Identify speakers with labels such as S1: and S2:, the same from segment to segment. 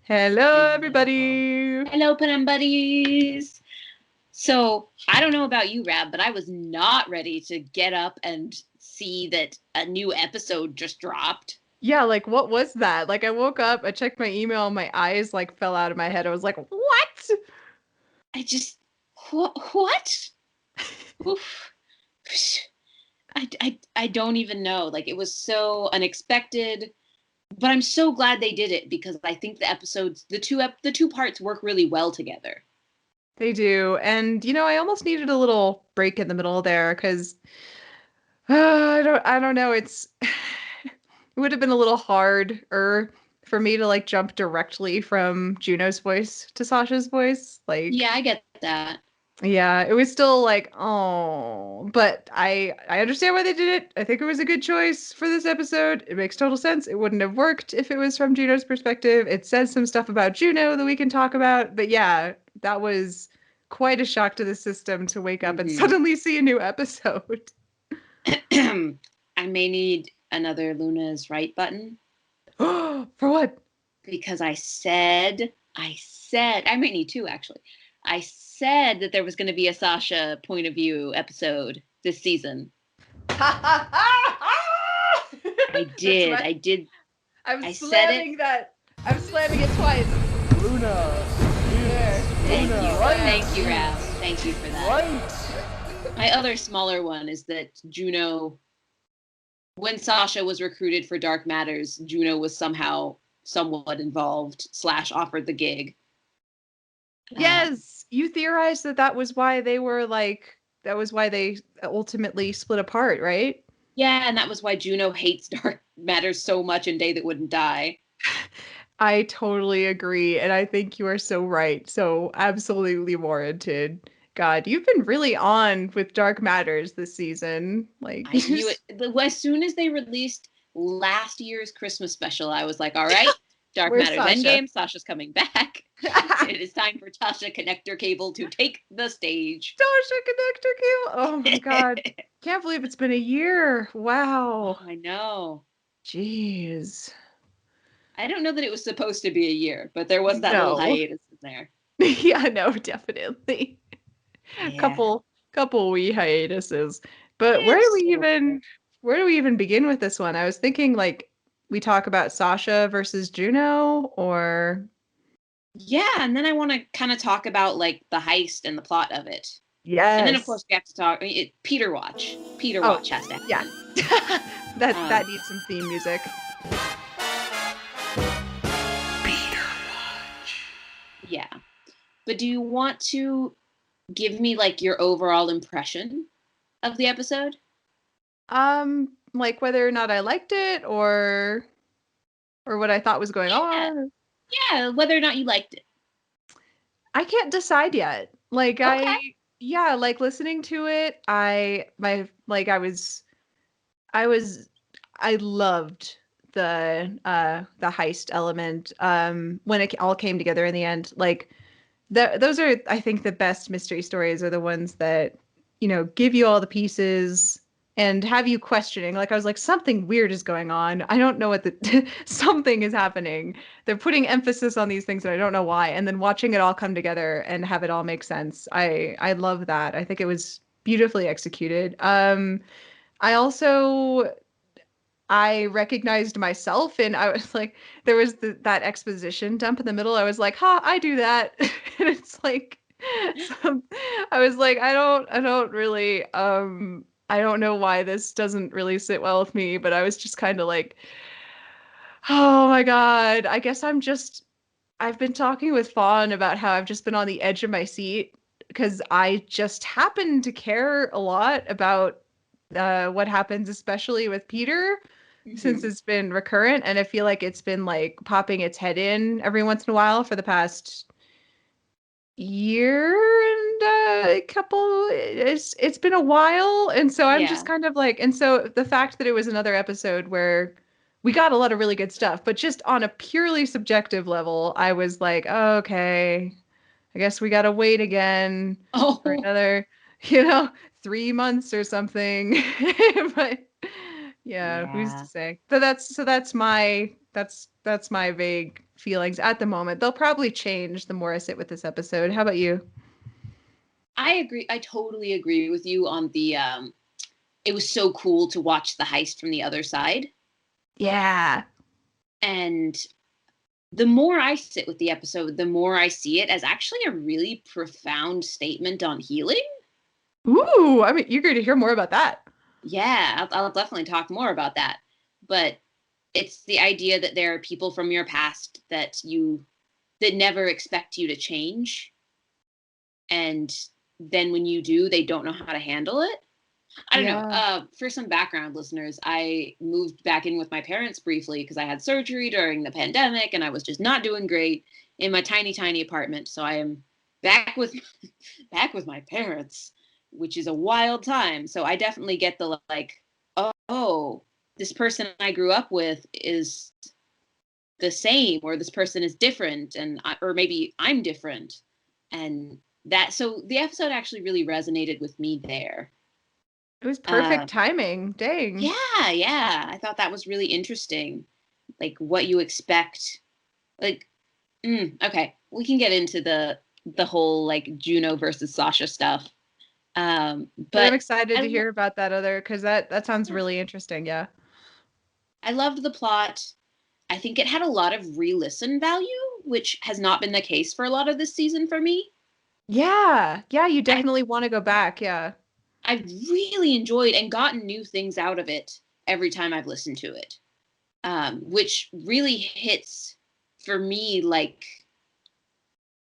S1: Hello,
S2: Hello.
S1: everybody.
S2: Hello, Penumbuddies. So, I don't know about you, Rab, but I was not ready to get up and see that a new episode just dropped.
S1: Yeah, like, what was that? Like, I woke up, I checked my email, and my eyes, like, fell out of my head. I was like, what?
S2: I just, what? Oof. I don't even know. Like, it was so unexpected, but I'm so glad they did it because I think the episodes, the two parts work really well together.
S1: They do. And, I almost needed a little break in the middle there because I don't know. It would have been a little harder for me to, like, jump directly from Juno's voice to Sasha's voice.
S2: Yeah,
S1: Like,
S2: I get that.
S1: yeah, it was still like, oh, but I understand why they did it. I think it was a good choice for this episode. It makes total sense. It wouldn't have worked if it was from Juno's perspective. It says some stuff about Juno that we can talk about, but yeah, that was quite a shock to the system to wake up and
S2: Hmm
S1: suddenly see a new episode.
S2: I may need another Luna's right button
S1: For what?
S2: because I might need two actually. I said that there was going to be a Sasha point of view episode this season. I
S1: That's
S2: did.
S1: my
S2: I did.
S1: I'm
S2: I said it.
S1: slamming that. I'm slamming it twice.
S3: Luna
S1: There.
S3: is
S2: Thank
S3: Luna
S2: you.
S3: right.
S2: Thank you, Rab. Thank you for that.
S3: Right.
S2: My other smaller one is that Juno, when Sasha was recruited for Dark Matters, Juno was somehow somewhat involved / offered the gig.
S1: Yes, you theorized that that was why they were like that was why they ultimately split apart, right?
S2: Yeah, and that was why Juno hates Dark Matters so much in Day That Wouldn't Die.
S1: I totally agree, and I think you are so right. So absolutely warranted. God, you've been really on with Dark Matters this season. Like,
S2: I knew it. As soon as they released last year's Christmas special, I was like, all right, Dark
S1: where's
S2: Matters
S1: Sasha?
S2: Endgame, Sasha's coming back. It is time for Tasha Connector Cable to take the stage.
S1: Sasha Connector Cable. Oh my God. Can't believe it's been a year.
S2: Oh,
S1: Wow.
S2: I know.
S1: Jeez.
S2: I don't know that it was supposed to be a year, but there was that little
S1: No.
S2: hiatus in there.
S1: Yeah, no, definitely.
S2: Yeah.
S1: couple couple wee hiatuses. But
S2: It's so weird.
S1: where do we even begin with this one? I was thinking like we talk about Sasha versus Juno or
S2: Yeah, and then I want to kind of talk about like the heist and the plot of it. And then of
S1: yes.
S2: course we have to talk Peter Watch. Peter
S1: Oh,
S2: Watch has to
S1: yeah.
S2: happen.
S1: That
S2: Um,
S1: needs some theme music.
S2: yeah. But do you want to give me like your overall impression of the episode?
S1: Like whether or not I liked it or what I thought was going
S2: Yeah.
S1: on.
S2: Yeah, whether or not you liked it.
S1: I can't decide yet. Like
S2: Okay.
S1: yeah, like listening to it, I was I loved the heist element when it all came together in the end. Like those are I think the best mystery stories are the ones that give you all the pieces and have you questioning. Like I was like something weird is going on. I don't know what the something is happening. They're putting emphasis on these things and I don't know why. And then watching it all come together and have it all make sense. I love that. I think it was beautifully executed. I also I recognized myself and I was like, there was that exposition dump in the middle. I was like, ha, I do that. And it's like, some, I was like, I don't really, I don't know why this doesn't really sit well with me, but I was just kind of like, oh my God, I guess I've been talking with Fawn about how I've just been on the edge of my seat because I just happen to care a lot about what happens, especially with Peter, since
S2: Hmm
S1: it's been recurrent, and I feel like it's been like popping its head in every once in a while for the past year and a couple. It's been a while, and so I'm just
S2: Yeah.
S1: kind of like, and so the fact that it was another episode where we got a lot of really good stuff, but just on a purely subjective level, I was like, oh, okay, I guess we gotta wait again for
S2: Oh,
S1: another, 3 months or something. But yeah, who's to
S2: yeah.
S1: say? So that's my vague feelings at the moment. They'll probably change the more I sit with this episode. How about you?
S2: I agree. I totally agree with you on the it was so cool to watch the heist from the other side.
S1: Yeah.
S2: And the more I sit with the episode, the more I see it as actually a really profound statement on healing.
S1: Ooh, I'm eager to hear more about that.
S2: Yeah, I'll definitely talk more about that. But it's the idea that there are people from your past that never expect you to change, and then when you do, they don't know how to handle it. I don't know.
S1: Yeah.
S2: For some background listeners, I moved back in with my parents briefly because I had surgery during the pandemic and I was just not doing great in my tiny, tiny apartment. So I am back with back with my parents, which is a wild time. So I definitely get the like, oh, this person I grew up with is the same, or this person is different, or maybe I'm different, and that. So the episode actually really resonated with me there.
S1: It was
S2: Uh,
S1: perfect timing. Dang.
S2: yeah, I thought that was really interesting. Like what you expect. Like, okay, we can get into the whole like Juno versus Sasha stuff.
S1: But I'm
S2: But
S1: excited
S2: I
S1: to hear about that other because that sounds really interesting. Yeah.
S2: I loved the plot. I think it had a lot of re-listen value, which has not been the case for a lot of this season for me.
S1: Yeah. Yeah, you
S2: I
S1: definitely want to go back. Yeah.
S2: I've really enjoyed and gotten new things out of it every time I've listened to it, which really hits for me like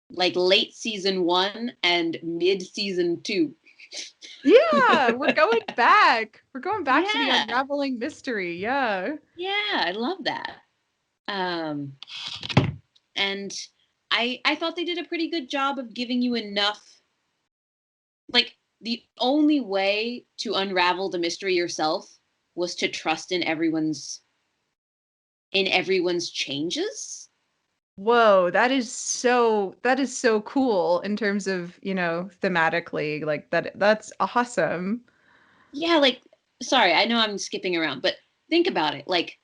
S2: late season 1 and mid season 2.
S1: Yeah, we're going back. We're going back to the
S2: Yeah,
S1: unraveling mystery. Yeah.
S2: yeah, I love that. Um, and I thought they did a pretty good job of giving you enough. Like the only way to unravel the mystery yourself was to trust in everyone's changes.
S1: Whoa, that is so cool in terms of, thematically. Like that's awesome.
S2: Yeah, like sorry, I know I'm skipping around, but think about it. Like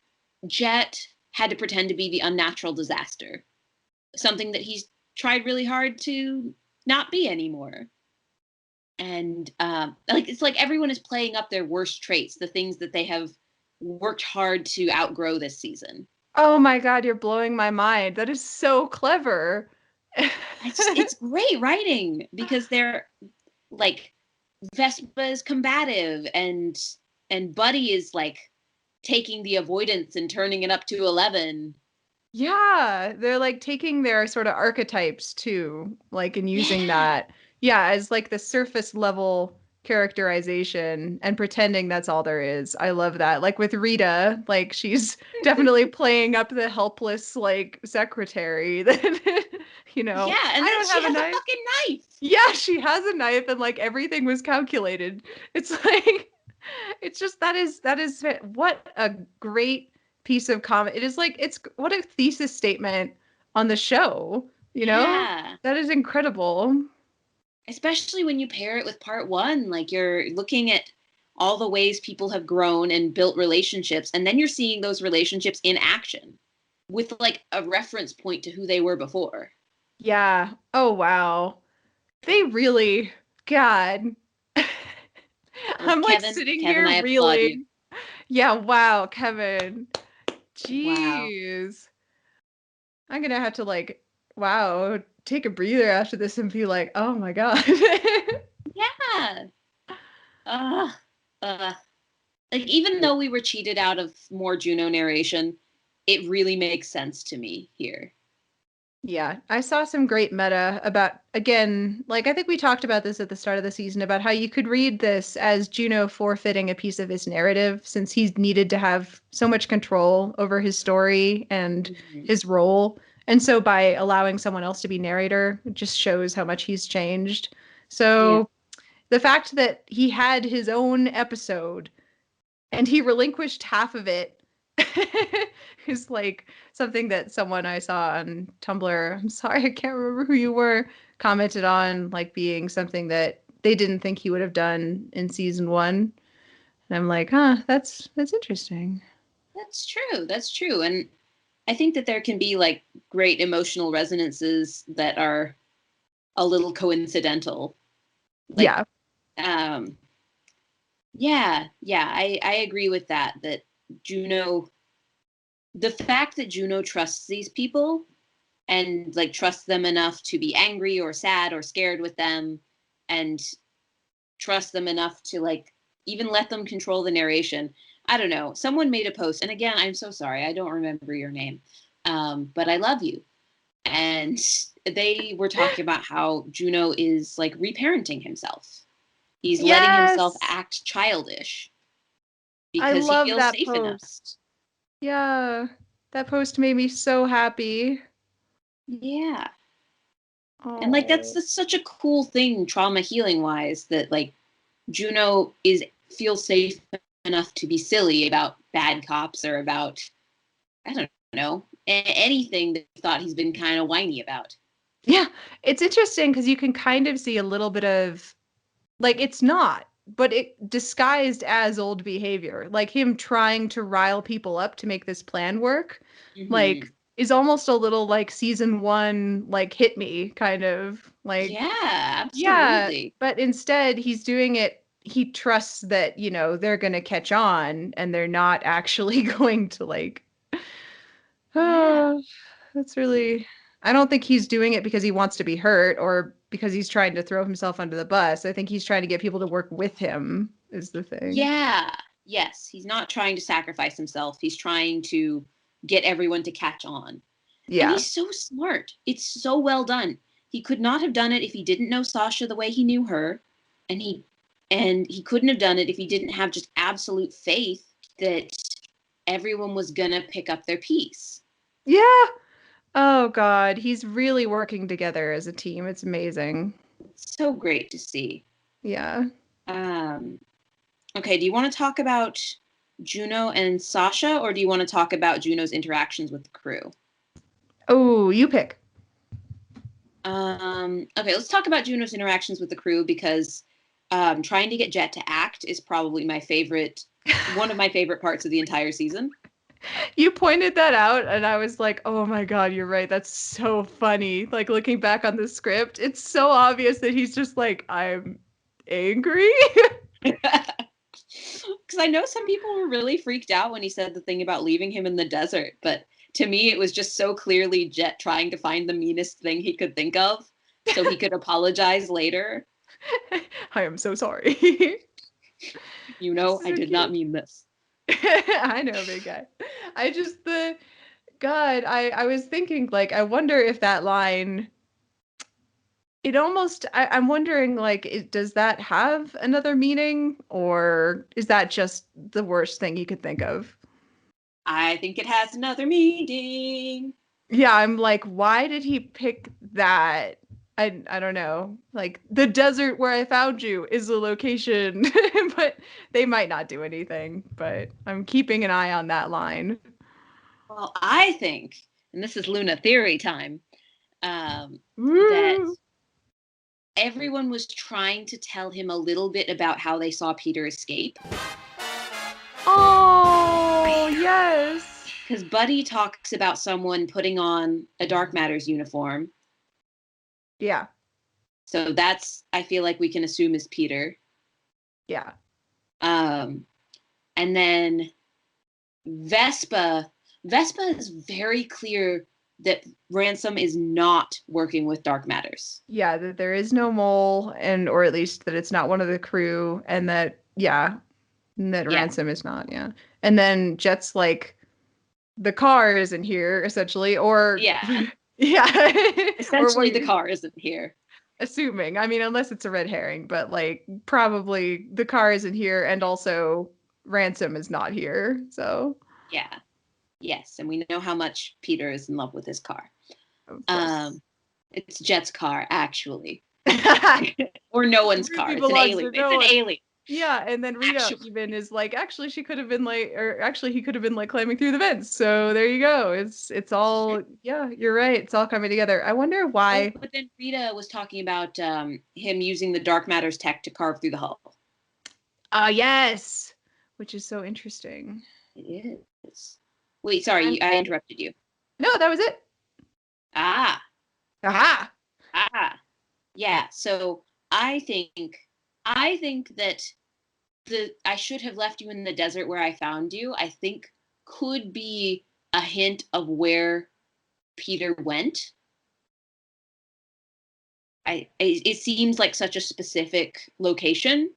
S2: Jet had to pretend to be the unnatural disaster, something that he's tried really hard to not be anymore. And like it's like everyone is playing up their worst traits, the things that they have worked hard to outgrow this season.
S1: Oh my God, you're blowing my mind. That is so clever.
S2: It's great writing because they're like Vespa is combative and Buddy is like taking the avoidance and turning it up to 11.
S1: Yeah, they're like taking their sort of archetypes too, like and using
S2: Yeah.
S1: that, yeah, as like the surface level characterization and pretending that's all there is. I love that. Like with Rita, like she's definitely playing up the helpless like secretary that,
S2: Yeah, and
S1: I
S2: then
S1: don't
S2: she
S1: have a
S2: has a
S1: knife.
S2: fucking knife.
S1: Yeah, she has a knife and like everything was calculated. It's like it's just that is what a great piece of comment. It is like it's what a thesis statement on the show, you know?
S2: Yeah.
S1: That is incredible.
S2: Especially when you pair it with part 1, like you're looking at all the ways people have grown and built relationships, and then you're seeing those relationships in action with like a reference point to who they were before.
S1: Yeah. Oh wow. They really God.
S2: Well,
S1: I'm like sitting
S2: Kevin,
S1: here
S2: I applaud you.
S1: reeling. Yeah, wow, Kevin.
S2: Wow.
S1: Jeez. I'm gonna have to like, wow, take a breather after this and be like, oh my God.
S2: Yeah. Uh, uh, like even though we were cheated out of more Juno narration, it really makes sense to me here.
S1: Yeah, I saw some great meta about, again, like I think we talked about this at the start of the season about how you could read this as Juno forfeiting a piece of his narrative since he's needed to have so much control over his story and
S2: Mhm.
S1: his role. And so by allowing someone else to be narrator, it just shows how much he's changed.
S2: Yeah.
S1: So the fact that he had his own episode and he relinquished half of it is like something that someone I saw on Tumblr, I'm sorry, I can't remember who you were, commented on like being something that they didn't think he would have done in season 1. And I'm like, huh, that's interesting.
S2: That's true. That's true. And I think that there can be like great emotional resonances that are a little coincidental. Like,
S1: Yeah.
S2: um, yeah, I agree with that. That Juno, the fact that Juno trusts these people and like trusts them enough to be angry or sad or scared with them, and trust them enough to like even let them control the narration. I don't know. Someone made a post, and again, I'm so sorry, I don't remember your name, but I love you. And they were talking about how Juno is like reparenting himself. He's letting himself
S1: Yes.
S2: act childish
S1: I
S2: because he
S1: love
S2: feels
S1: that
S2: safe enough.
S1: post. Yeah. That post made me so happy.
S2: Yeah. And like
S1: Oh.
S2: that's such a cool thing trauma healing wise, that like Juno is feels safe enough to be silly about bad cops or about, I don't know, anything that he thought he's been kind of whiny about.
S1: Yeah, it's interesting because you can kind of see a little bit of like it's not, but it disguised as old behavior, like him trying to rile people up to make this plan work,
S2: Mm-hmm.
S1: like is almost a little like season one, like hit me kind of like
S2: Yeah,
S1: yeah,
S2: absolutely.
S1: but instead he's doing it. He trusts that, they're going to catch on and they're not actually going to like
S2: Yeah.
S1: that's really I don't think he's doing it because he wants to be hurt or because he's trying to throw himself under the bus. I think he's trying to get people to work with him is the thing.
S2: Yeah. Yes. He's not trying to sacrifice himself. He's trying to get everyone to catch on. And
S1: Yeah.
S2: he's so smart. It's so well done. He could not have done it if he didn't know Sasha the way he knew her. And he couldn't have done it if he didn't have just absolute faith that everyone was gonna pick up their piece.
S1: Yeah. Oh God, he's really working together as a team. It's amazing.
S2: It's so great to see.
S1: Yeah.
S2: Um, okay, do you want to talk about Juno and Sasha, or do you want to talk about Juno's interactions with the crew?
S1: Oh, you pick.
S2: Okay, let's talk about Juno's interactions with the crew because trying to get Jet to act is probably one of my favorite parts of the entire season.
S1: You pointed that out, and I was like, oh my God, you're right. That's so funny. Like looking back on the script, it's so obvious that he's just like, I'm angry.
S2: Because I know some people were really freaked out when he said the thing about leaving him in the desert, but to me, it was just so clearly Jet trying to find the meanest thing he could think of so he could apologize later.
S1: I am so sorry.
S2: You know, I
S1: So
S2: did not
S1: cute.
S2: mean this.
S1: I know, big guy. I just the God, I was thinking like I wonder if that line it almost I'm wondering like does that have another meaning or is that just the worst thing you could think of?
S2: I think it has another meaning.
S1: Yeah, I'm like, why did he pick that? I don't know. Like the desert where I found you is the location, but they might not do anything. But I'm keeping an eye on that line.
S2: Well, I think, and this is Luna theory time, that
S1: Woo!
S2: everyone was trying to tell him a little bit about how they saw Peter escape.
S1: Oh, yes.
S2: Because Buddy talks about someone putting on a Dark Matters uniform.
S1: Yeah,
S2: So that's, I feel like we can assume is Peter.
S1: yeah,
S2: Um, and then Vespa, Vespa is very clear that Ransom is not working with Dark Matters.
S1: yeah. That there is no mole, and or at least that it's not one of the crew, and that yeah, and that
S2: Yeah,
S1: Ransom is not. Yeah, and then Jet's like the car isn't here essentially, or
S2: yeah.
S1: yeah, or
S2: Essentially,
S1: what?
S2: the car isn't here.
S1: Assuming, I mean, unless it's a red herring, but like probably the car isn't here, and also Ransom is not here. So
S2: Yeah. Yes, and we know how much Peter is in love with his car.
S1: of course.
S2: Um, it's Jet's car, actually,
S1: It
S2: or no one's car.
S1: really
S2: It's an
S1: belongs
S2: alien.
S1: to
S2: It's
S1: no
S2: an
S1: one.
S2: alien.
S1: Yeah, and then Rita
S2: Actually,
S1: even is like, actually, she could have been like, or actually, he could have been like climbing through the vents. So there you go. It's all, yeah, you're right. It's all coming together. I wonder
S2: oh,
S1: why.
S2: but then Rita was talking about him using the dark matters tech to carve through the hull.
S1: Yes, which is so interesting.
S2: It is. Wait, sorry,
S1: I'm
S2: I interrupted you.
S1: No, that was it.
S2: Ah,
S1: Aha.
S2: yeah. So I think that the I should have left you in the desert where I found you, I think could be a hint of where Peter went. It seems like such a specific location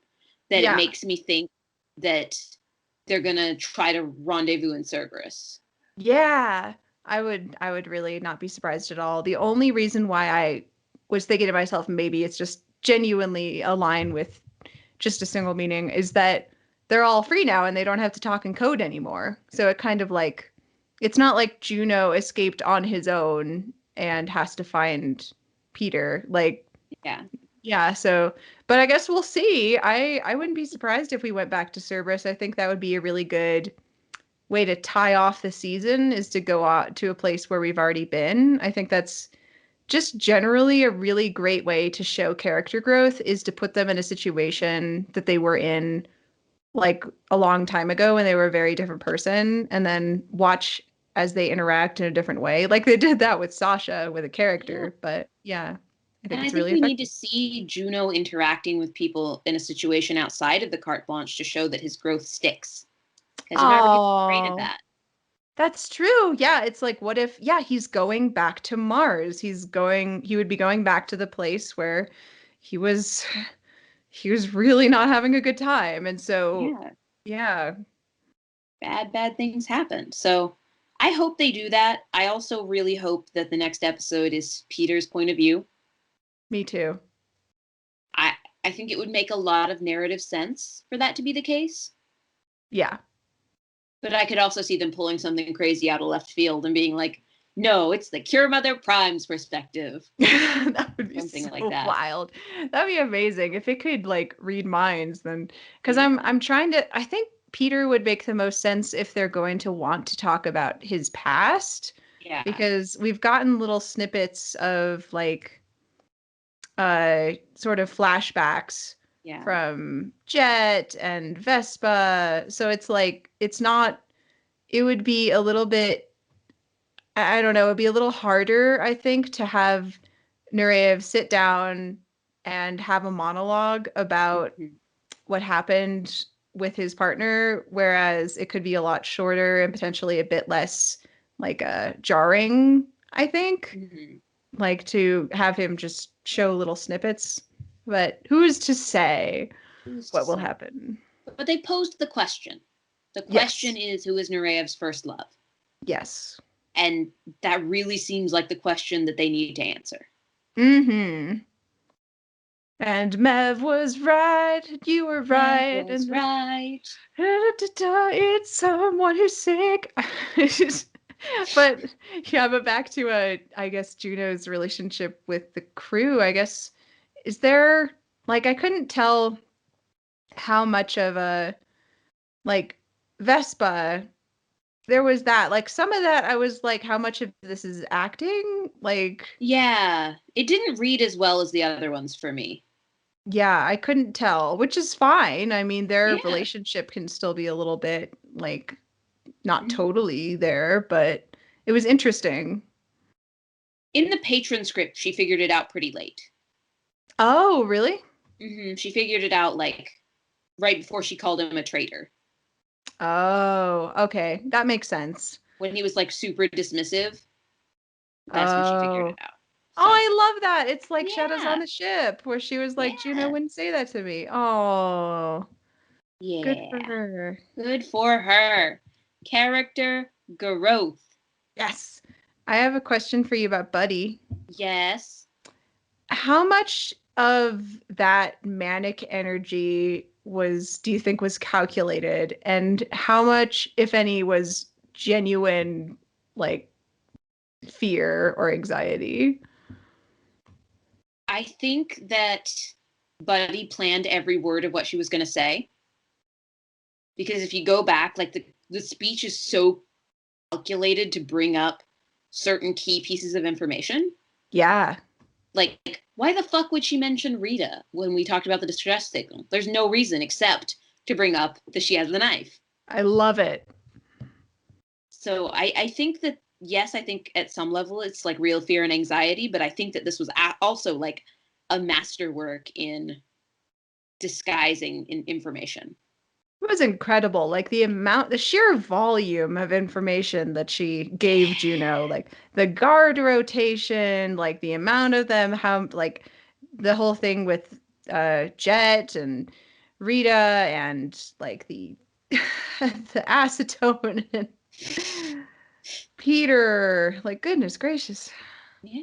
S2: that it
S1: Yeah.
S2: makes me think that they're gonna try to rendezvous in Cerberus.
S1: Yeah. I would really not be surprised at all. The only reason why I was thinking to myself maybe it's just genuinely align with just a single meaning is that they're all free now and they don't have to talk in code anymore. So it kind of like it's not like Juno escaped on his own and has to find Peter. Like,
S2: Yeah.
S1: yeah, so but I guess we'll see. I wouldn't be surprised if we went back to Cerberus. I think that would be a really good way to tie off the season is to go out to a place where we've already been. I think that's just generally a really great way to show character growth is to put them in a situation that they were in like a long time ago when they were a very different person and then watch as they interact in a different way. Like they did that with Sasha with a
S2: Yeah.
S1: character, but yeah, I
S2: And
S1: think
S2: I
S1: it's
S2: think
S1: really
S2: we need to
S1: effective.
S2: see Juno interacting with people in a situation outside of the carte blanche to show that his growth sticks. Because we're not really afraid of
S1: Oh,
S2: that.
S1: that's true. Yeah, it's like what if yeah, he's going back to Mars. He would be going back to the place where he was he was really not having a good time. And so
S2: Yeah.
S1: yeah,
S2: Bad things happen. So I hope they do that. I also really hope that the next episode is Peter's point of view.
S1: me too.
S2: I I think it would make a lot of narrative sense for that to be the case.
S1: Yeah.
S2: But I could also see them pulling something crazy out of left field and being like, no, it's the Cure Mother Prime's perspective.
S1: That would be
S2: Something like
S1: so
S2: that.
S1: wild. That'd be amazing if it could like read minds then because I'm
S2: Yeah.
S1: I'm trying to I think Peter would make the most sense if they're going to want to talk about his past
S2: Yeah.
S1: because we've gotten little snippets of like sort of flashbacks
S2: Yeah.
S1: from Jet and Vespa. So it's like it's not it would be a little bit I don't know, it'd be a little harder, I think, to have Nureyev sit down and have a monologue about
S2: Mhm.
S1: what happened with his partner, whereas it could be a lot shorter and potentially a bit less like jarring, I think,
S2: Mhm.
S1: like to have him just show little snippets. But who's to say
S2: Who's to
S1: what will
S2: say?
S1: happen?
S2: But they posed the question. The question
S1: Yes.
S2: is, who is Nureyev's first love?
S1: Yes.
S2: And that really seems like the question that they need to answer.
S1: Mm-hmm. And Mev was right, you were
S2: That
S1: right,
S2: was
S1: and
S2: right.
S1: it's someone who's sick. But yeah, but back to I guess Juno's relationship with the crew. I guess is there like I couldn't tell how much of a like Vespa there was that like some of that I was like how much of this is acting like
S2: Yeah, it didn't read as well as the other ones for me.
S1: yeah, I couldn't tell, which is fine. I mean, their
S2: Yeah.
S1: relationship can still be a little bit like not totally there, but it was interesting.
S2: In the patron script, she figured it out pretty late.
S1: Oh, really?
S2: She figured it out like right before she called him a traitor.
S1: Oh, okay. That makes sense.
S2: When he was like super dismissive, that's when she figured
S1: Oh.
S2: it out.
S1: Oh,
S2: So,
S1: I love that. It's like Shadows on
S2: yeah.
S1: the Ship, where she was like, Juno
S2: Yeah.
S1: wouldn't say that to me. Oh, good for
S2: Yeah.
S1: her.
S2: Good for her. Character growth.
S1: Yes. I have a question for you about Buddy.
S2: Yes.
S1: How much of that manic energy do you think was calculated? And how much, if any, was genuine, like, fear or anxiety?
S2: I think that Buddy planned every word of what she was going to say. Because if you go back, like the speech is so calculated to bring up certain key pieces of information.
S1: Yeah,
S2: Like, why the fuck would she mention Rita when we talked about the distress signal? There's no reason except to bring up that she has the knife.
S1: I love it.
S2: So I think that yes, I think at some level it's like real fear and anxiety, but I think that this was also like a masterwork in disguising information.
S1: It was incredible. Like the sheer volume of information that she gave Juno, like the guard rotation, like the amount of them, how, like the whole thing with Jet and Rita and like the the acetone and Peter. Like, goodness gracious.
S2: Yeah.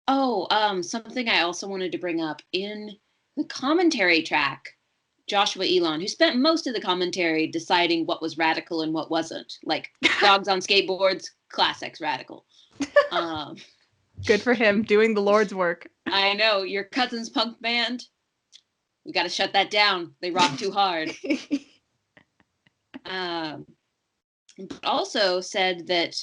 S2: Oh, something I also wanted to bring up in the commentary track, Joshua Elon, who spent most of the commentary deciding what was radical and what wasn't. Like dogs on skateboards, classics radical. Um,
S1: Good for him doing the Lord's work.
S2: I know your cousin's punk band. We got to shut that down. They rock too hard. Um, but also said that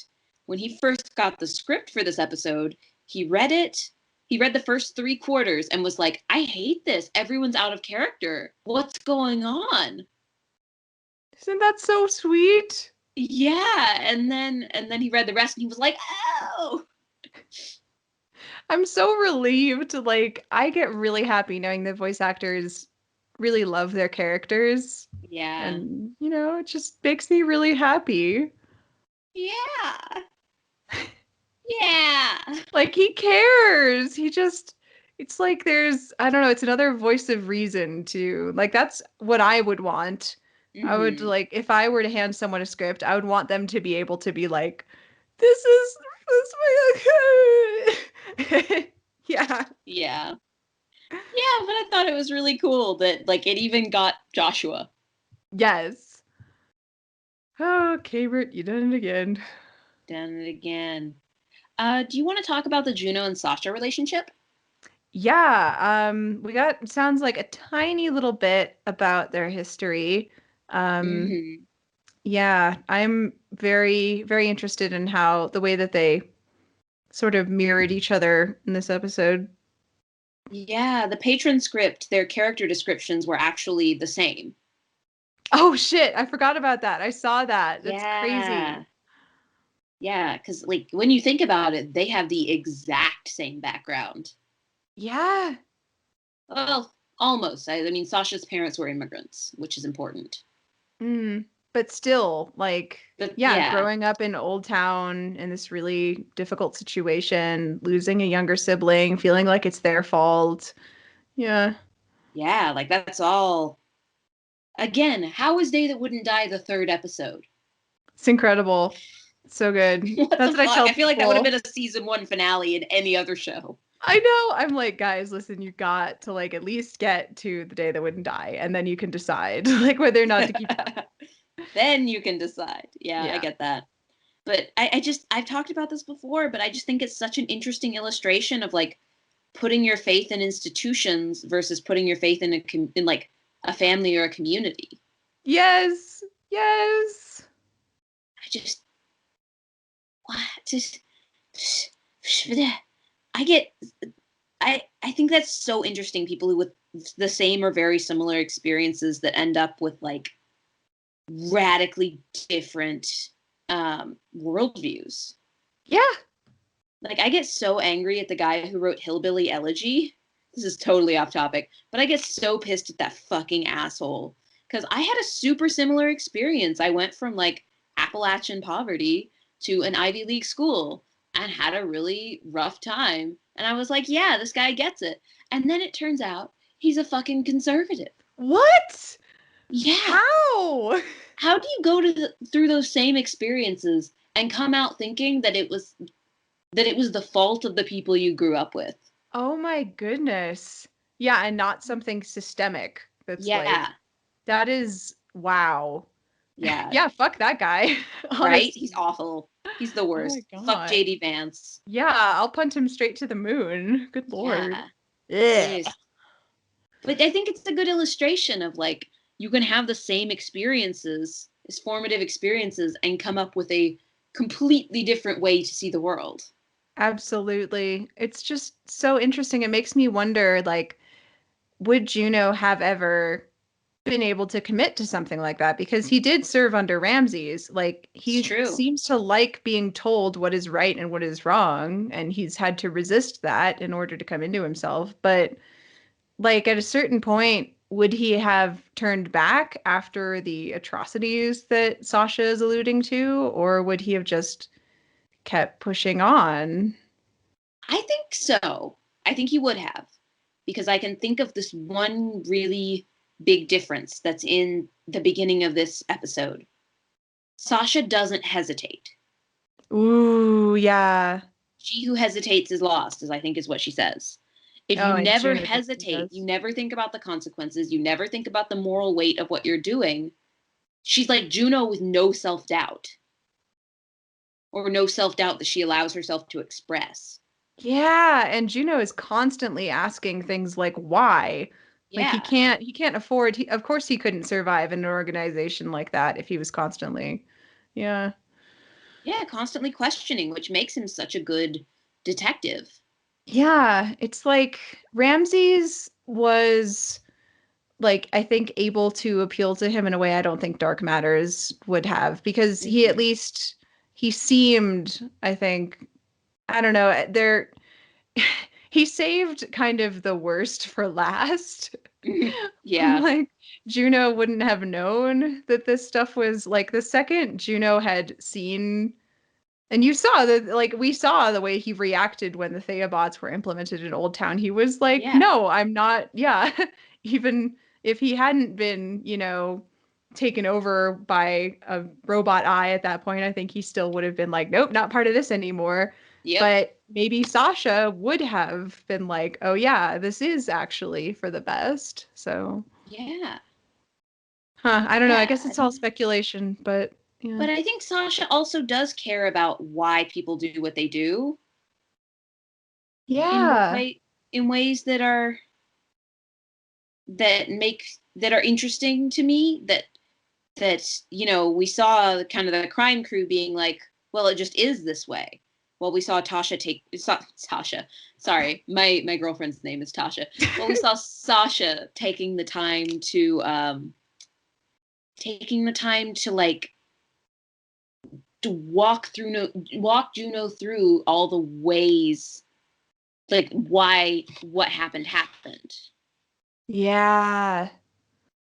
S2: when he first got the script for this episode, he read it. He read the first 3 quarters and was like, I hate this. Everyone's out of character. What's going on?
S1: Isn't that so sweet?
S2: Yeah. And then he read the rest and he was like, oh.
S1: I'm so relieved. Like, I get really happy knowing that voice actors really love their characters.
S2: Yeah.
S1: And, it just makes me really happy.
S2: Yeah. Yeah.
S1: Like, he cares. It's like I don't know, it's another voice of reason to, like, that's what I would want. I would,
S2: Mm-hmm.
S1: like, if I were to hand someone a script, I would want them to be able to be like, this yeah.
S2: Yeah. Yeah, but I thought it was really cool that like it even got Joshua.
S1: Yes. Oh, Cabert, you done it again.
S2: Done it again. Do you want to talk about the Juno and Sasha relationship?
S1: Yeah, we got sounds like a tiny little bit about their history. Um,
S2: Mm-hmm.
S1: yeah, I'm very, very interested in how the way that they sort of mirrored each other in this episode.
S2: Yeah, the patron script, their character descriptions were actually the same.
S1: Oh shit, I forgot about that. I saw that. That's
S2: Yeah.
S1: crazy.
S2: Yeah, because like when you think about it, they have the exact same background.
S1: Yeah.
S2: Well, almost. I mean, Sasha's parents were immigrants, which is important.
S1: Mm. But still, like,
S2: But
S1: yeah,
S2: yeah,
S1: growing up in Old Town in this really difficult situation, losing a younger sibling, feeling like it's their fault. Yeah.
S2: yeah, like that's all. Again, how is Day That Wouldn't Die the third episode?
S1: It's incredible. It's so good.
S2: What
S1: That's
S2: the
S1: what I
S2: fuck?
S1: tell
S2: I feel like that would have
S1: people.
S2: been a season one finale in any other show.
S1: I know. I'm like, guys, listen, you got to like at least get to the day that wouldn't die, and then you can decide like whether or not to keep going.
S2: Then you can decide. Yeah, I
S1: Yeah.
S2: get that. But I've talked about this before, but I just think it's such an interesting illustration of like putting your faith in institutions versus putting your faith in in like a family or a community.
S1: Yes. Yes.
S2: I just what just I get I think that's so interesting. People who with the same or very similar experiences that end up with like radically different worldviews.
S1: Yeah.
S2: Like I get so angry at the guy who wrote Hillbilly Elegy. This is totally off topic, but I get so pissed at that fucking asshole because I had a super similar experience. I went from like Appalachian poverty to an Ivy League school and had a really rough time. And I was like, yeah, this guy gets it. And then it turns out he's a fucking conservative.
S1: What?
S2: Yeah.
S1: How?
S2: How do you go through those same experiences and come out thinking that it was the fault of the people you grew up with?
S1: Oh my goodness. Yeah, and not something systemic. That's like
S2: Yeah.
S1: that is wow.
S2: Yeah.
S1: Yeah, fuck that guy.
S2: Right? He's
S1: Honestly.
S2: awful. He's the
S1: Oh my
S2: worst. Fuck
S1: god.
S2: JD Vance.
S1: Yeah, I'll punt him straight to the moon. Good lord.
S2: Yeah.
S1: Yeah.
S2: Ugh. But I think it's a good illustration of like you can have the same experiences, as formative experiences, and come up with a completely different way to see the world.
S1: Absolutely. It's just so interesting. It makes me wonder, like, would Juno have ever been able to commit to something like that because he did serve under Ramses. Like
S2: It's
S1: he
S2: true.
S1: seems to like being told what is right and what is wrong, and he's had to resist that in order to come into himself. But like at a certain point, would he have turned back after the atrocities that Sasha is alluding to, or would he have just kept pushing on?
S2: I think so. I think he would have, because I can think of this one really big difference that's in the beginning of this episode. Sasha doesn't hesitate.
S1: Ooh, yeah.
S2: She who hesitates is lost, as I think is what she says. If you
S1: Oh, and
S2: never
S1: Juno definitely
S2: hesitate, you
S1: does.
S2: never think about the consequences, you never think about the moral weight of what you're doing, she's like Juno with no self doubt, or no self doubt that she allows herself to express.
S1: Yeah, and Juno is constantly asking things like why. Like
S2: Yeah.
S1: he can't afford of course he couldn't survive in an organization like that if he was constantly. Yeah.
S2: Yeah, constantly questioning, which makes him such a good detective.
S1: Yeah, it's like Ramses was like I think able to appeal to him in a way I don't think Dark Matters would have because he at
S2: Mm-hmm.
S1: least he seemed, I think, I don't know, there he saved kind of the worst for last.
S2: Yeah.
S1: Like Juno wouldn't have known that this stuff was like the second Juno had seen and you saw that like we saw the way he reacted when the Theobots were implemented in Old Town. He was like,
S2: Yeah.
S1: "No, I'm not." Yeah. Even if he hadn't been, taken over by a robot eye at that point, I think he still would have been like, "Nope, not part of this anymore."
S2: Yep.
S1: But maybe Sasha would have been like, "Oh yeah, this is actually for the best." So,
S2: Yeah.
S1: I don't know. I
S2: Yeah.
S1: guess it's all speculation, but yeah.
S2: But I think Sasha also does care about why people do what they do in
S1: Yeah.
S2: way in ways that are interesting to me, that we saw kind of the crime crew being like, well, it just is this way. Well, we saw Tasha. Sorry, my girlfriend's name is Tasha. Well, we saw Sasha taking the time to like to walk Juno through all the ways, like why what happened.
S1: Yeah.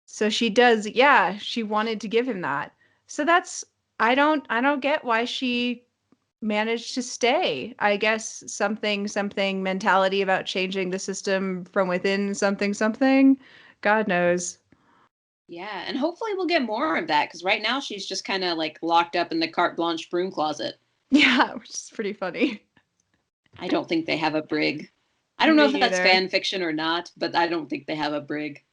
S1: So she does, yeah, she wanted to give him that. So that's I don't get why she managed to stay. I guess something mentality about changing the system from within something. God knows.
S2: Yeah, and hopefully we'll get more of that, because right now she's just kind of like locked up in the carte blanche broom closet.
S1: Yeah, which is pretty funny.
S2: I don't think they have a brig. I don't know if
S1: Me
S2: that's
S1: either.
S2: fan fiction or not, but I don't think they have a brig.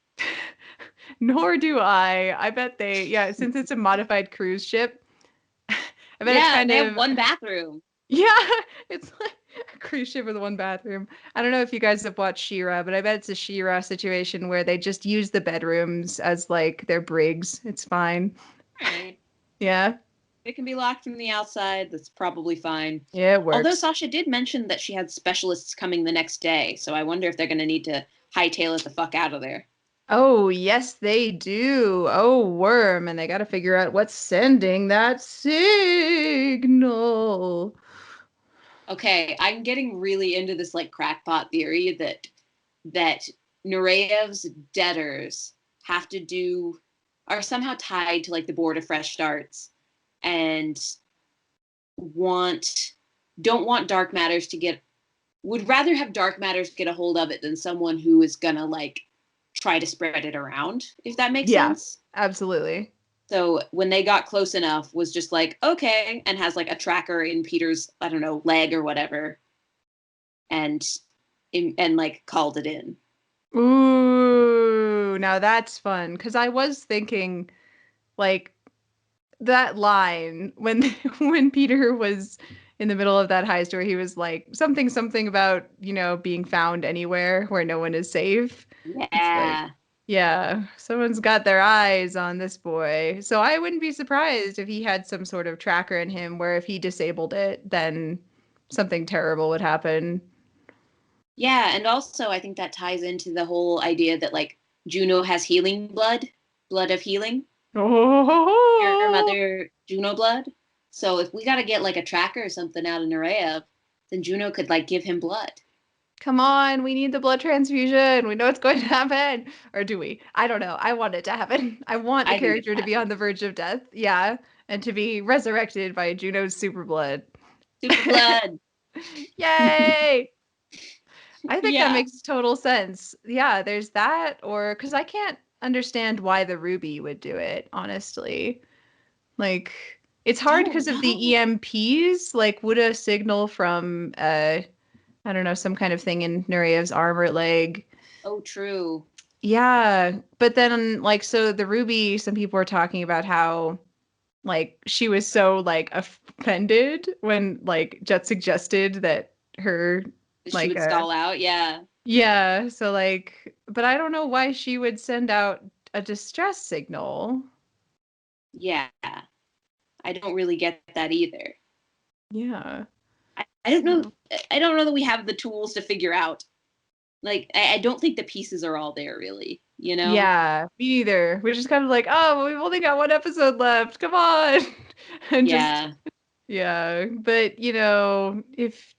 S1: Nor do I. I bet yeah, since it's a modified cruise ship, I bet it's
S2: Yeah,
S1: kind
S2: they have
S1: of
S2: one bathroom.
S1: yeah, it's like a cruise ship with one bathroom. I don't know if you guys have watched She-Ra, but I bet it's a She-Ra situation where they just use the bedrooms as like their brigs. It's fine.
S2: All right.
S1: Yeah.
S2: It can be locked from the outside. That's probably fine.
S1: Yeah, it
S2: Although
S1: works.
S2: Sasha did mention that she had specialists coming the next day, so I wonder if they're going to need to hightail it the fuck out of there.
S1: Oh, yes, they do. Oh, worm, and they got to figure out what's sending that signal.
S2: Okay, I'm getting really into this like crackpot theory that Nureyev's debtors have to do are somehow tied to like the board of fresh starts, and want don't want dark matters to get would rather have dark matters get a hold of it than someone who is gonna like try to spread it around, if that makes
S1: Yeah,
S2: sense.
S1: absolutely.
S2: So when they got close enough, was just like, okay, and has like a tracker in Peter's, I don't know, leg or whatever, and and like called it in.
S1: Ooh, now that's fun. Because I was thinking, like, that line when when Peter was in the middle of that heist where he was like something about, being found anywhere where no one is safe. It's like,
S2: Yeah.
S1: yeah, someone's got their eyes on this boy. So I wouldn't be surprised if he had some sort of tracker in him where if he disabled it, then something terrible would happen.
S2: Yeah, and also I think that ties into the whole idea that like Juno has healing blood. blood of healing. Your
S1: Oh,
S2: mother, Juno blood. So if we got to get like a tracker or something out of Nereev, then Juno could like give him blood.
S1: come on, we need the blood transfusion. We know it's going to happen. Or do we? I don't know. I want it to happen. I want the
S2: I think it's
S1: character to be on
S2: happening.
S1: the verge of death. Yeah. And to be resurrected by Juno's super blood.
S2: Super blood.
S1: Yay! I think that
S2: Yeah.
S1: makes total sense. Yeah, there's that, or because I can't understand why the Ruby would do it, honestly. Like, it's hard
S2: Don't
S1: because of the
S2: know.
S1: EMPs. Like, would a signal from, I don't know, some kind of thing in Nureev's armor leg.
S2: Oh, true.
S1: Yeah, but then, like, so the Ruby, some people were talking about how, like, she was so, like, offended when, like, Jet suggested that her,
S2: She
S1: like,
S2: would stall out. Yeah.
S1: yeah, so like, but I don't know why she would send out a distress signal.
S2: Yeah. I don't really get that either.
S1: Yeah.
S2: I don't know.
S1: So,
S2: I don't know that we have the tools to figure out. Like, I don't think the pieces are all there, really. You know?
S1: yeah, me neither. We're just kind of like, oh, well, we've only got one episode left. Come on. And just,
S2: Yeah.
S1: yeah. But, if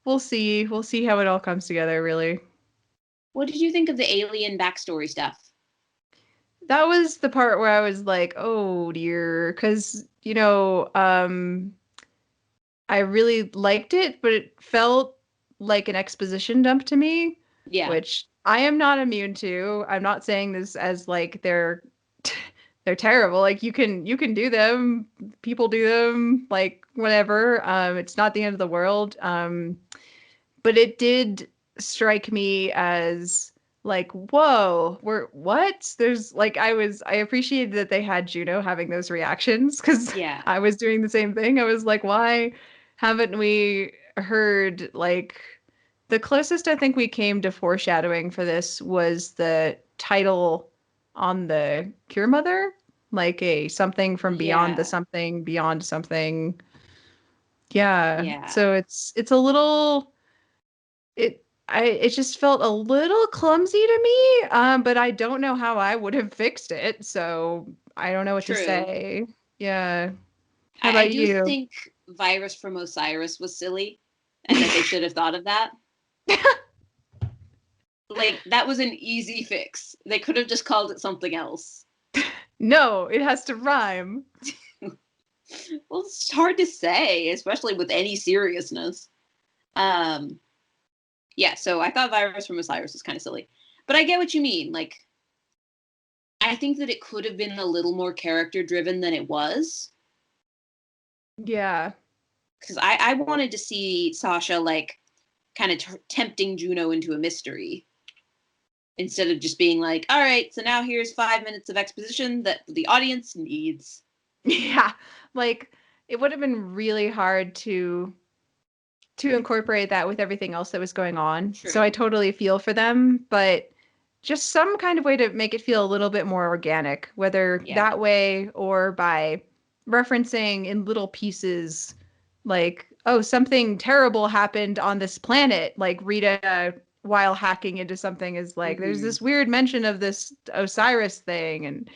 S1: we'll see how it all comes together, really.
S2: What did you think of the alien backstory stuff?
S1: That was the part where I was like, oh dear. Because, I really liked it, but it felt like an exposition dump to me,
S2: Yeah.
S1: which I am not immune to. I'm not saying this as like they're terrible. Like you can do them. People do them, like whatever. It's not the end of the world. But it did strike me as like, whoa, we're what? There's like I appreciated that they had Juno having those reactions because
S2: Yeah.
S1: I was doing the same thing. I was like, why haven't we heard like the closest I think we came to foreshadowing for this was the title on the Cure Mother, like a something from beyond the
S2: Yeah.
S1: something beyond something. Yeah.
S2: Yeah.
S1: So it's a little it just felt a little clumsy to me, but I don't know how I would have fixed it, so I don't know what to
S2: True.
S1: say. Yeah. How
S2: I
S1: about
S2: do
S1: you?
S2: think Virus from Osiris was silly and that they should have thought of that. Like, that was an easy fix. They could have just called it something else.
S1: No, it has to rhyme.
S2: Well, it's hard to say, especially with any seriousness. Um, yeah, so I thought Virus from Osiris was kind of silly. But I get what you mean. Like, I think that it could have been a little more character driven than it was.
S1: Yeah.
S2: Because I wanted to see Sasha, like, kind of tempting Juno into a mystery instead of just being like, all right, so now here's 5 minutes of exposition that the audience needs.
S1: Yeah. Like it would have been really hard to incorporate that with everything else that was going on. So I
S2: True.
S1: totally feel for them, but just some kind of way to make it feel a little bit more organic, whether
S2: Yeah.
S1: that way or by referencing in little pieces like, oh, something terrible happened on this planet. Like Rita while hacking into something is like, there's
S2: Mm-hmm.
S1: this weird mention of this Osiris thing and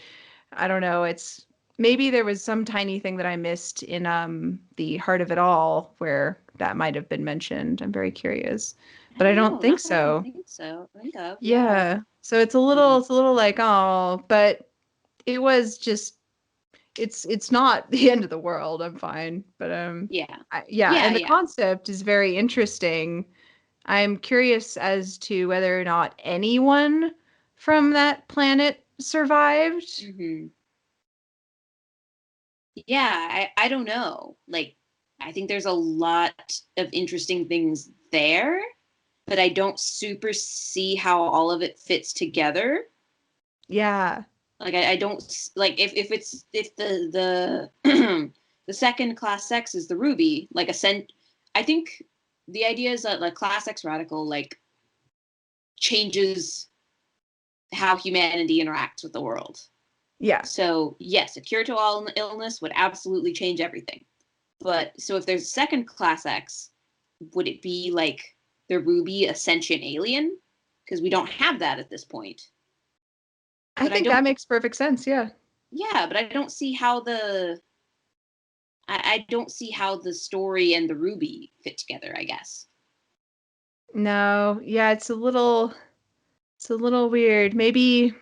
S1: I don't know, it's maybe there was some tiny thing that I missed in the heart of it all where that might have been mentioned. I'm very curious.
S2: I
S1: But I
S2: don't
S1: don't
S2: know.
S1: think
S2: Not that I can
S1: so.
S2: think of. Yeah.
S1: Yeah. So it's a
S2: Mm.
S1: little like, oh, but it was just it's not the end of the world. I'm fine. But
S2: Yeah.
S1: yeah,
S2: Yeah.
S1: and the
S2: Yeah.
S1: concept is very interesting. I'm curious as to whether or not anyone from that planet survived.
S2: Mm-hmm. Yeah. I don't know. Like, I think there's a lot of interesting things there, but I don't super see how all of it fits together.
S1: Yeah.
S2: Like, I don't like if the the second class sex is the ruby, like I think the idea is that like class X radical like changes how humanity interacts with the world.
S1: Yeah.
S2: So yes, a cure to all illness would absolutely change everything. But so if there's a second class X, would it be like the Ruby a sentient alien? Because we don't have that at this point.
S1: I
S2: But I
S1: think
S2: don't,
S1: that makes perfect sense. Yeah.
S2: yeah, but I don't see how I don't see how the story and the Ruby fit together, I guess.
S1: No, yeah, it's a little weird. Maybe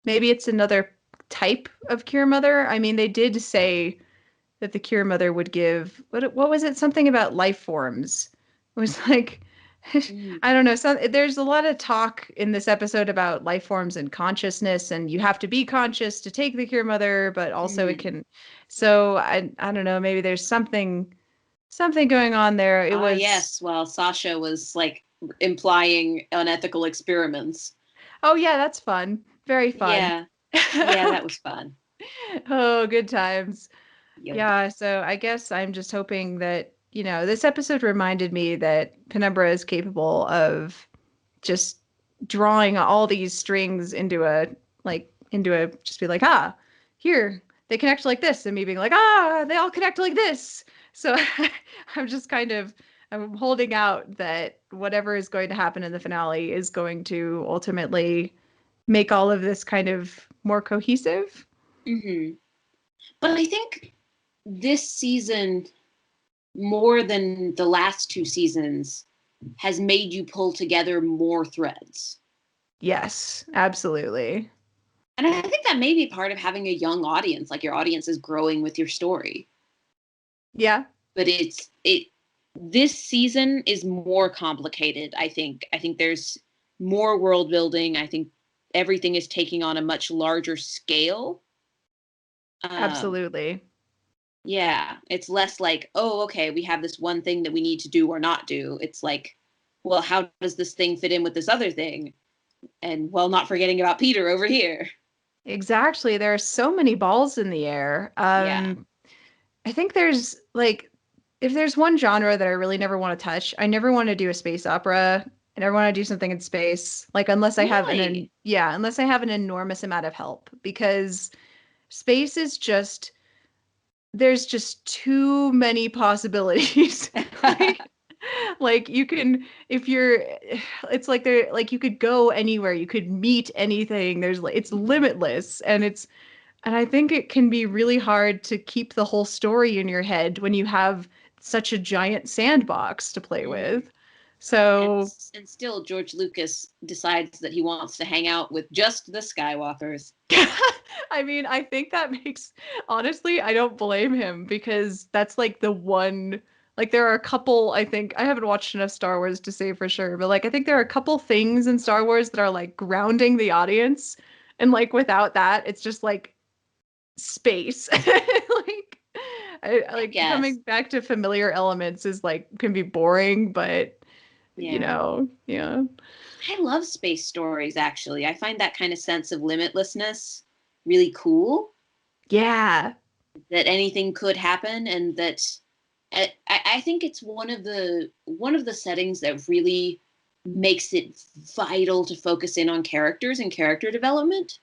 S1: it's another type of cure mother. I mean, they did say that the cure mother would give what was it? Something about life forms. It was like
S2: Mm,
S1: I don't know. There's a lot of talk in this episode about life forms and consciousness, and you have to be conscious to take the cure mother, but also it
S2: mm.
S1: can. So I don't know. Maybe there's something going on there. It
S2: Ah,
S1: was.
S2: yes. Well, Sasha was like implying unethical experiments.
S1: Oh yeah, that's fun. Very fun.
S2: Yeah. Yeah, that was fun.
S1: Oh, good times.
S2: Yep.
S1: Yeah, so I guess I'm just hoping that, this episode reminded me that Penumbra is capable of just drawing all these strings just be like, here, they connect like this, and me being like, they all connect like this. So I'm just I'm holding out that whatever is going to happen in the finale is going to ultimately make all of this kind of more cohesive.
S2: Hmm. But I think this season, more than the last two seasons, has made you pull together more threads.
S1: Yes, absolutely.
S2: And I think that may be part of having a young audience, like your audience is growing with your story.
S1: Yeah,
S2: But it this season is more complicated, I think. I think there's more world building. I think everything is taking on a much larger scale. Um,
S1: absolutely.
S2: yeah, it's less like, oh, okay, we have this one thing that we need to do or not do. It's like, well, how does this thing fit in with this other thing? And well, not forgetting about Peter over here.
S1: Exactly. There are so many balls in the air.
S2: Yeah.
S1: I think if there's one genre that I really never want to touch, I never want to do a space opera. I never want to do something in space, like
S2: Really?
S1: unless I have an enormous amount of help, because space is just there's just too many possibilities. like like you can if you're it's like there like you could go anywhere, you could meet anything. It's limitless, and I think it can be really hard to keep the whole story in your head when you have such a giant sandbox to play
S2: Mhm.
S1: with. So,
S2: And still George Lucas decides that he wants to hang out with just the Skywalkers.
S1: I mean, I think that makes, honestly, I don't blame him, because that's like the one, like there are a couple, I think, I haven't watched enough Star Wars to say for sure, but like I think there are a couple things in Star Wars that are like grounding the audience. And like without that, it's just like space. Like I
S2: I
S1: like
S2: guess.
S1: coming back to familiar elements is like can be boring, but
S2: Yeah.
S1: yeah.
S2: I love space stories, actually. I find that kind of sense of limitlessness really cool,
S1: Yeah,
S2: that anything could happen, and that I think it's one of the settings that really makes it vital to focus in on characters and character development,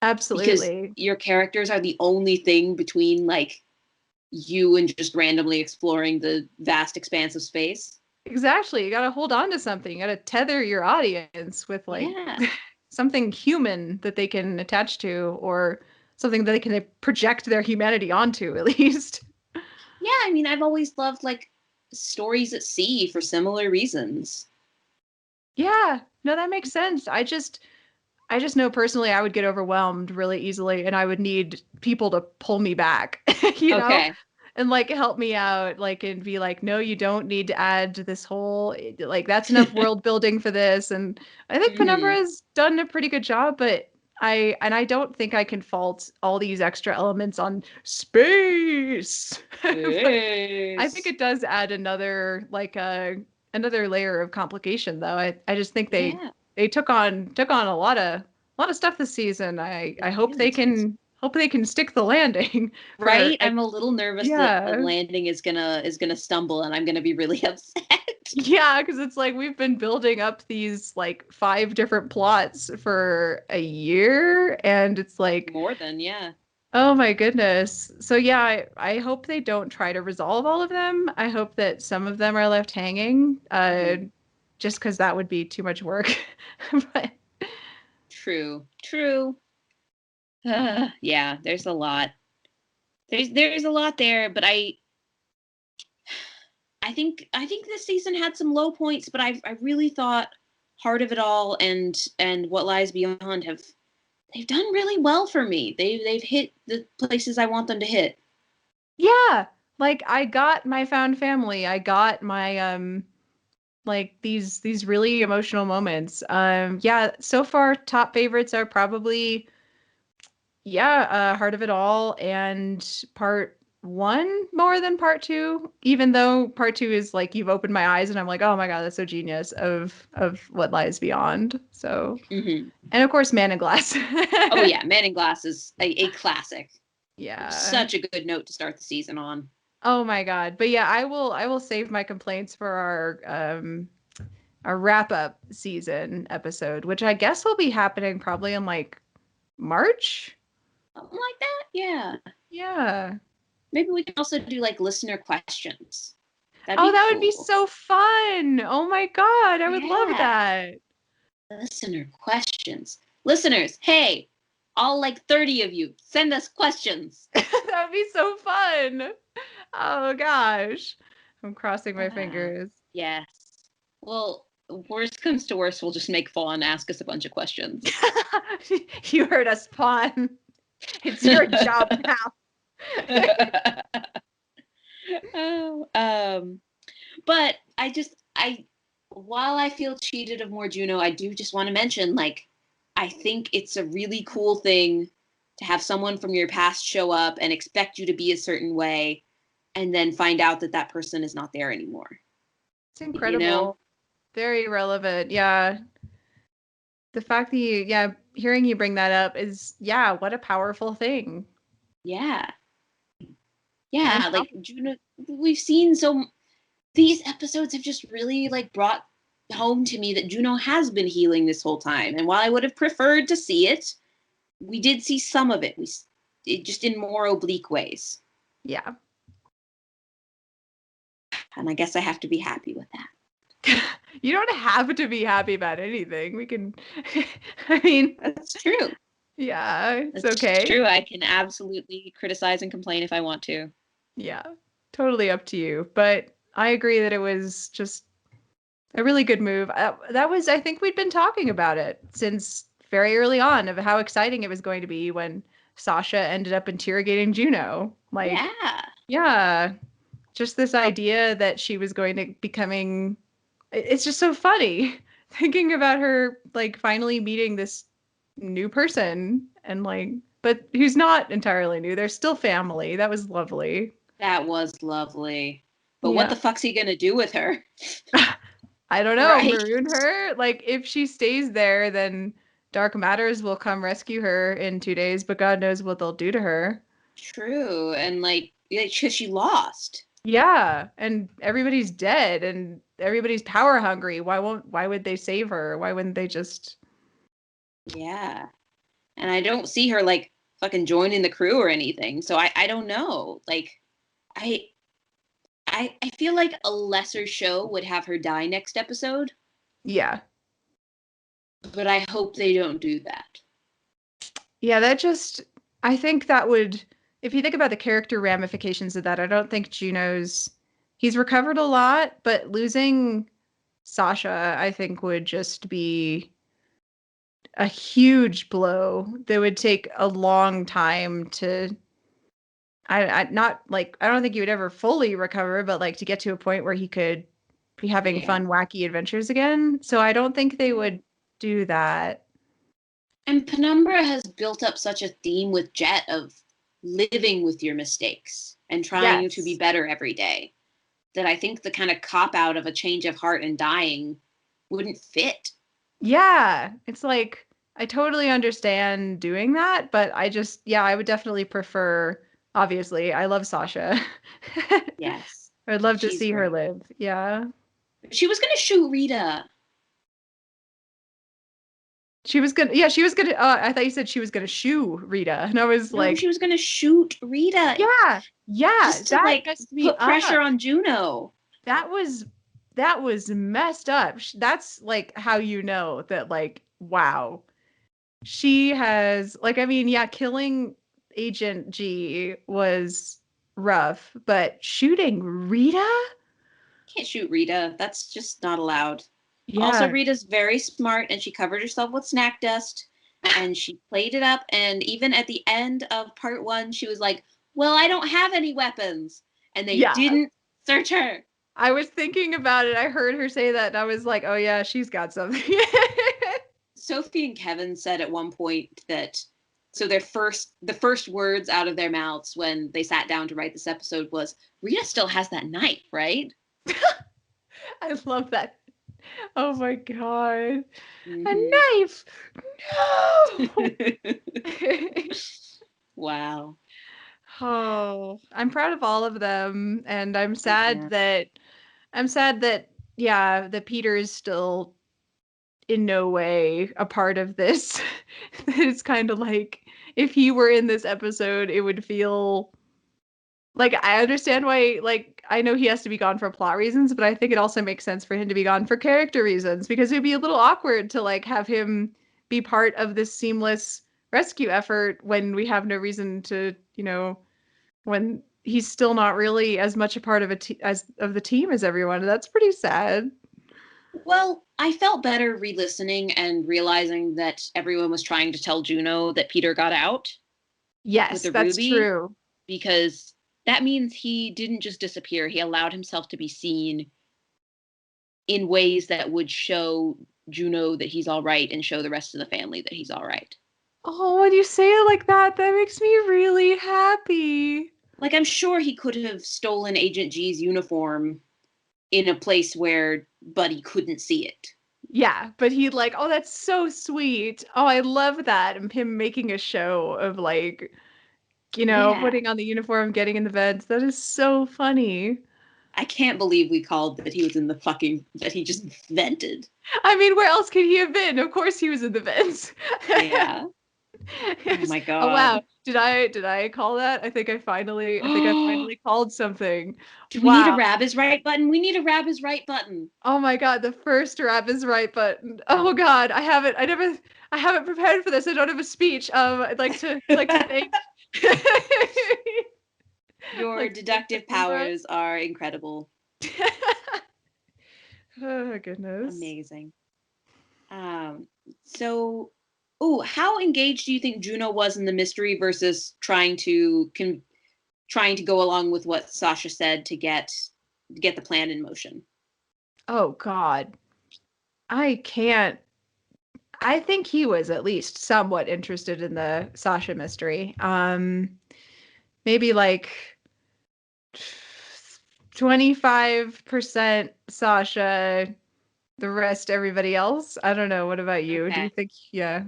S2: because
S1: absolutely.
S2: your characters are the only thing between like you and just randomly exploring the vast expanse of space.
S1: Exactly. You got to hold on to something. You got to tether your audience with like
S2: Yeah.
S1: something human that they can attach to, or something that they can project their humanity onto at least.
S2: Yeah, I mean, I've always loved like stories at sea for similar reasons.
S1: Yeah. No, that makes sense. I just know personally I would get overwhelmed really easily, and I would need people to pull me back, you know,
S2: Okay.
S1: and like help me out, like, and be like, no, you don't need to add this whole, like, that's enough world building for this. And I think Penumbra
S2: Hmm.
S1: has done a pretty good job, but I don't think I can fault all these extra elements on space. But I think
S2: Yes.
S1: it does add another layer of complication, though. I just think
S2: Yeah,
S1: they took on a lot of stuff this season. I
S2: they
S1: hope they
S2: did.
S1: can stick the landing for
S2: Right? I'm a little nervous that the
S1: yeah.
S2: landing is gonna stumble and I'm gonna be really upset.
S1: Yeah, because it's like we've been building up these like five different plots for a year, and it's like,
S2: More than, yeah.
S1: oh my goodness. So yeah, I hope they don't try to resolve all of them. I hope that some of them are left hanging,
S2: Hmm.
S1: just because that would be too much work. But
S2: True. True. Yeah, there's a lot. There's a lot there, but I think this season had some low points, but I really thought Heart of It All and What Lies Beyond they've done really well for me. They've hit the places I want them to hit.
S1: Yeah, like I got my found family. I got my like these really emotional moments. Yeah, so far top favorites are probably Heart of It All and part one more than part two, even though part two is like you've opened my eyes and I'm like, oh my God, that's so genius of What Lies Beyond. So,
S2: Hmm.
S1: and of course, Man in Glass.
S2: Oh yeah, Man in Glass is a classic.
S1: Yeah.
S2: Such a good note to start the season on.
S1: Oh my God. But yeah, I will save my complaints for our wrap up season episode, which I guess will be happening probably in like March.
S2: Something like that. Yeah.
S1: Yeah.
S2: Maybe we can also do like listener questions. That'd
S1: Oh,
S2: be
S1: that would be
S2: cool.
S1: so fun. Oh my God, I would love
S2: Yeah.
S1: that.
S2: Listener questions. Listeners, hey, all like 30 of you, send us questions.
S1: That would be so fun. Oh gosh. I'm crossing my fingers.
S2: Yes. Well, worst comes to worst, we'll just make Fawn ask us a bunch of questions.
S1: You heard us, Pawn. It's your job now.
S2: Oh, but while I feel cheated of more Juno, I do just want to mention, like, I think it's a really cool thing to have someone from your past show up and expect you to be a certain way, and then find out that that person is not there anymore.
S1: It's
S2: You know?
S1: incredible. Very relevant. Yeah. The fact that hearing you bring that up is, yeah, what a powerful thing.
S2: Yeah.
S1: And
S2: Yeah, like Juno, we've seen these episodes have just really like brought home to me that Juno has been healing this whole time. And while I would have preferred to see it, we did see some of it. It just in more oblique ways.
S1: yeah.
S2: And I guess I have to be happy with that.
S1: You don't have to be happy about anything. We can, I mean,
S2: That's true.
S1: yeah, it's
S2: That's
S1: okay.
S2: true. I can absolutely criticize and complain if I want to.
S1: Yeah, totally up to you. But I agree that it was just a really good move. That was, I think we'd been talking about it since very early on of how exciting it was going to be when Sasha ended up interrogating Juno. Like,
S2: Yeah.
S1: yeah, just this idea that she was going to becoming it's just so funny thinking about her like finally meeting this new person and like but who's not entirely new. They're still family. That was lovely.
S2: That was lovely. But what
S1: Yeah.
S2: the fuck's he gonna do with her?
S1: I don't know,
S2: Right?
S1: maroon her. Like if she stays there, then Dark Matters will come rescue her in 2 days, but God knows what they'll do to her.
S2: True. And like, because she lost.
S1: Yeah, and everybody's dead and everybody's power hungry. Why would they save her? Why wouldn't they just
S2: Yeah. And I don't see her like fucking joining the crew or anything. So I don't know. Like I I feel like a lesser show would have her die next episode,
S1: Yeah.
S2: but I hope they don't do that.
S1: Yeah, that just I think that would if you think about the character ramifications of that, I don't think Juno's he's recovered a lot, but losing Sasha, I think would just be a huge blow that would take a long time to I not like I don't think he would ever fully recover, but like to get to a point where he could be having
S2: Yeah.
S1: fun, wacky adventures again. So I don't think they would do that.
S2: And Penumbra has built up such a theme with Jet of living with your mistakes and trying to be
S1: Yes.
S2: better every day that I think the kind of cop out of a change of heart and dying wouldn't fit.
S1: Yeah, it's like I totally understand doing that, but I just I would definitely prefer obviously, I love Sasha.
S2: Yes.
S1: I'd love to
S2: She's
S1: see her
S2: great.
S1: live. Yeah.
S2: She was gonna shoot Rita.
S1: She was gonna I thought you said she was gonna shoo Rita. And I was
S2: No,
S1: like,
S2: she was gonna shoot Rita
S1: yeah, yeah,
S2: just to
S1: that
S2: like
S1: messed me
S2: put
S1: up.
S2: pressure on Juno.
S1: That was that was messed up. That's like how you know that like wow. she has like I mean, yeah, killing Agent G was rough, but shooting Rita?
S2: Can't shoot Rita. That's just not allowed. Also,
S1: Yeah.
S2: Rita's very smart and she covered herself with snack dust and she played it up. And even at the end of part one, she was like, well, I don't have any weapons. And they
S1: Yeah.
S2: didn't search her.
S1: I was thinking about it. I heard her say that and I was like, "Oh yeah, she's got something."
S2: Sophie and Kevin said at one point that so the first words out of their mouths when they sat down to write this episode was, Rita still has that knife, right?
S1: I love that. Oh my god. A
S2: Mm-hmm.
S1: knife. No.
S2: Wow.
S1: Oh, I'm proud of all of them, and
S2: Yeah.
S1: I'm sad that yeah, that Peter is still in no way a part of this. It's kind of like if he were in this episode, it would feel like I understand why like I know he has to be gone for plot reasons, but I think it also makes sense for him to be gone for character reasons because it'd be a little awkward to like have him be part of this seamless rescue effort when we have no reason to, when he's still not really as much a part of as of the team as everyone. That's pretty sad.
S2: Well, I felt better re-listening and realizing that everyone was trying to tell Juno that Peter got out with
S1: Yes,
S2: the
S1: that's
S2: ruby
S1: true.
S2: because that means he didn't just disappear. He allowed himself to be seen in ways that would show Juno that he's all right and show the rest of the family that he's all right.
S1: Oh, when you say it like that makes me really happy.
S2: Like, I'm sure he could have stolen Agent G's uniform in a place where Buddy couldn't see it.
S1: Yeah, but he like, oh, that's so sweet. Oh, I love that. And him making a show of like,
S2: Yeah.
S1: putting on the uniform, getting in the beds. That is so funny.
S2: I can't believe we called that he was in the fucking, that he just vented.
S1: I mean, where else could he have been? Of course he was in the vents.
S2: Yeah. Oh my
S1: Oh wow.
S2: God.
S1: Did I call that? I think I finally called something.
S2: Do we need a
S1: Wow.
S2: Rab is right button? We need a Rab is right button.
S1: Oh my god, the first rap is right button. Oh god, I haven't prepared for this. I don't have a speech. I'd like to thank
S2: Your
S1: like to thank the
S2: deductive
S1: camera.
S2: powers are incredible.
S1: Oh goodness.
S2: Amazing. Um, so, oh, how engaged do you think Juno was in the mystery versus trying to go along with what Sasha said to get the plan in motion?
S1: Oh god. I can't I think he was at least somewhat interested in the Sasha mystery. Maybe like 25% Sasha, the rest everybody else. I don't know. What about you? Do you
S2: Okay.
S1: think yeah.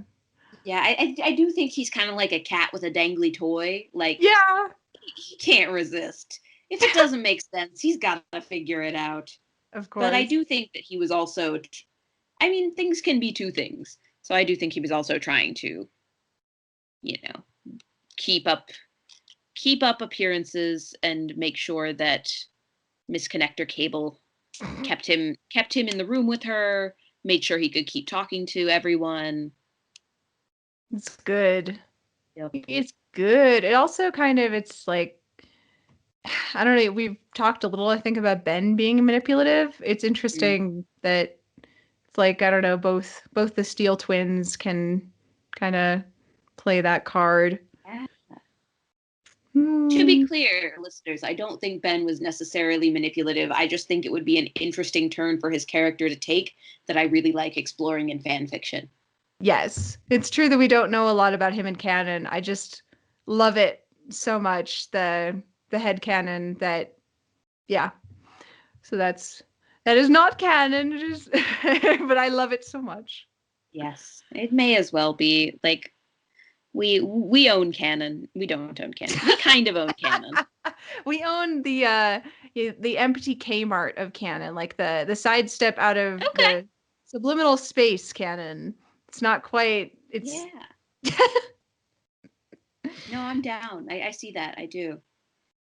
S2: Yeah, I do think he's kind of like a cat with a dangly toy. Like
S1: Yeah,
S2: he can't resist. If it doesn't make sense, he's got to figure it out.
S1: of
S2: But I
S1: course.
S2: do think that he was also, I mean, things can be two things. So I do think he was also trying to, you know, keep up keep up appearances and make sure that Miss Connector Cable kept him in the room with her, made sure he could keep talking to everyone.
S1: It's good.
S2: Yep.
S1: It's good. It also kind of it's like I don't know, we've talked a little I think about Ben being manipulative. It's
S2: Mm.
S1: interesting that it's like I don't know, both the Steel twins can kind of play that card.
S2: Yeah. To be
S1: Hmm.
S2: clear, listeners, I don't think Ben was necessarily manipulative. I just think it would be an interesting turn for his character to take that I really like exploring in fan fiction.
S1: Yes, it's true that we don't know a lot about him in canon. I just love it so much, the head canon that yeah. So that is not canon. It is but I love it so much.
S2: Yes, it may as well be. Like we own canon. We don't own canon. We kind of own canon.
S1: We own the empty Kmart of canon, like the sidestep out of
S2: Okay.
S1: the subliminal space canon. It's not quite it's
S2: Yeah. No, I'm down. I see that. I do.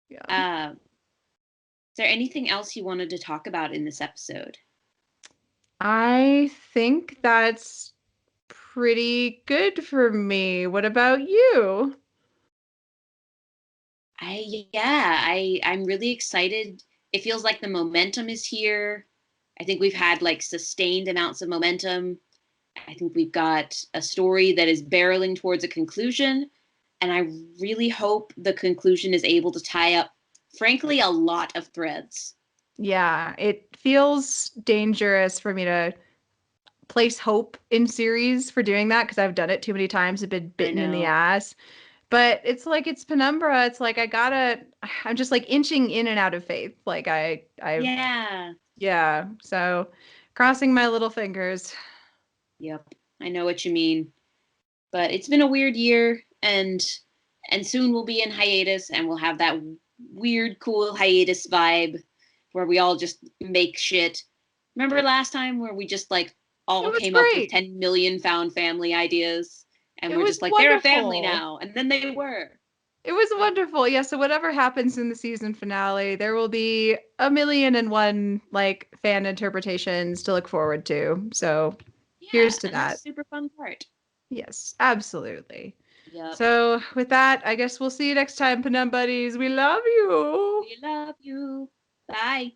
S1: yeah.
S2: Uh, is there anything else you wanted to talk about in this episode?
S1: I think that's pretty good for me. What about you?
S2: I'm really excited. It feels like the momentum is here. I think we've had like sustained amounts of momentum. I think we've got a story that is barreling towards a conclusion, and I really hope the conclusion is able to tie up, frankly, a lot of threads.
S1: Yeah, it feels dangerous for me to place hope in series for doing that because I've done it too many times and been
S2: I
S1: bitten in the
S2: know.
S1: ass. But it's like it's Penumbra. It's like I'm just like inching in and out of faith. Like
S2: Yeah.
S1: yeah. So crossing my little fingers.
S2: Yep. I know what you mean. But it's been a weird year, and soon we'll be in hiatus, and we'll have that weird, cool hiatus vibe where we all just make shit. Remember last time where we just like
S1: It
S2: all
S1: was
S2: came up with
S1: great.
S2: 10 million found family ideas, and
S1: It
S2: we're
S1: was
S2: just like, they're a family
S1: wonderful.
S2: now, and then they were.
S1: It was wonderful. Yeah, so whatever happens in the season finale, there will be a million and one like fan interpretations to look forward to. So
S2: Yeah,
S1: here's to
S2: and that's
S1: that.
S2: a super fun part.
S1: Yes, absolutely.
S2: Yep.
S1: So with that, I guess we'll see you next time, Penumbuddies. We love you.
S2: We love you. Bye.